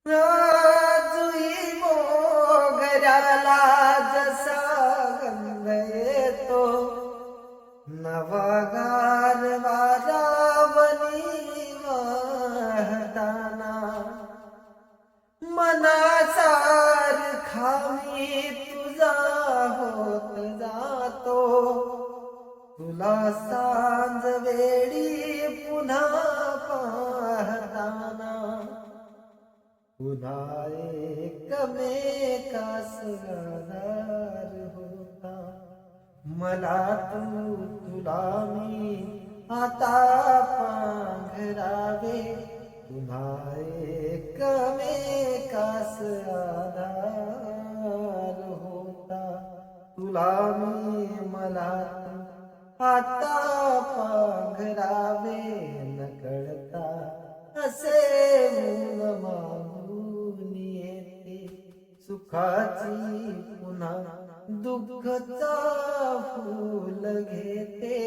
जुई मोगऱ्याला जसा गंध येतो, नवागार वारावनी वाहताना, मनासारखा मी तुझा होत जातो, तुला सांज वेळी पुन्हा पाहताना, पुन्हा एकमेकास आधार होता, मला तुला मी आता पांघरावे, पुन्हा एकमेकास आधार होता, तुला मी मला आता पांघरावे, नकळता असे ऊन मागून येते, सुखाची पुन्हा दुःखचा फूल घेते,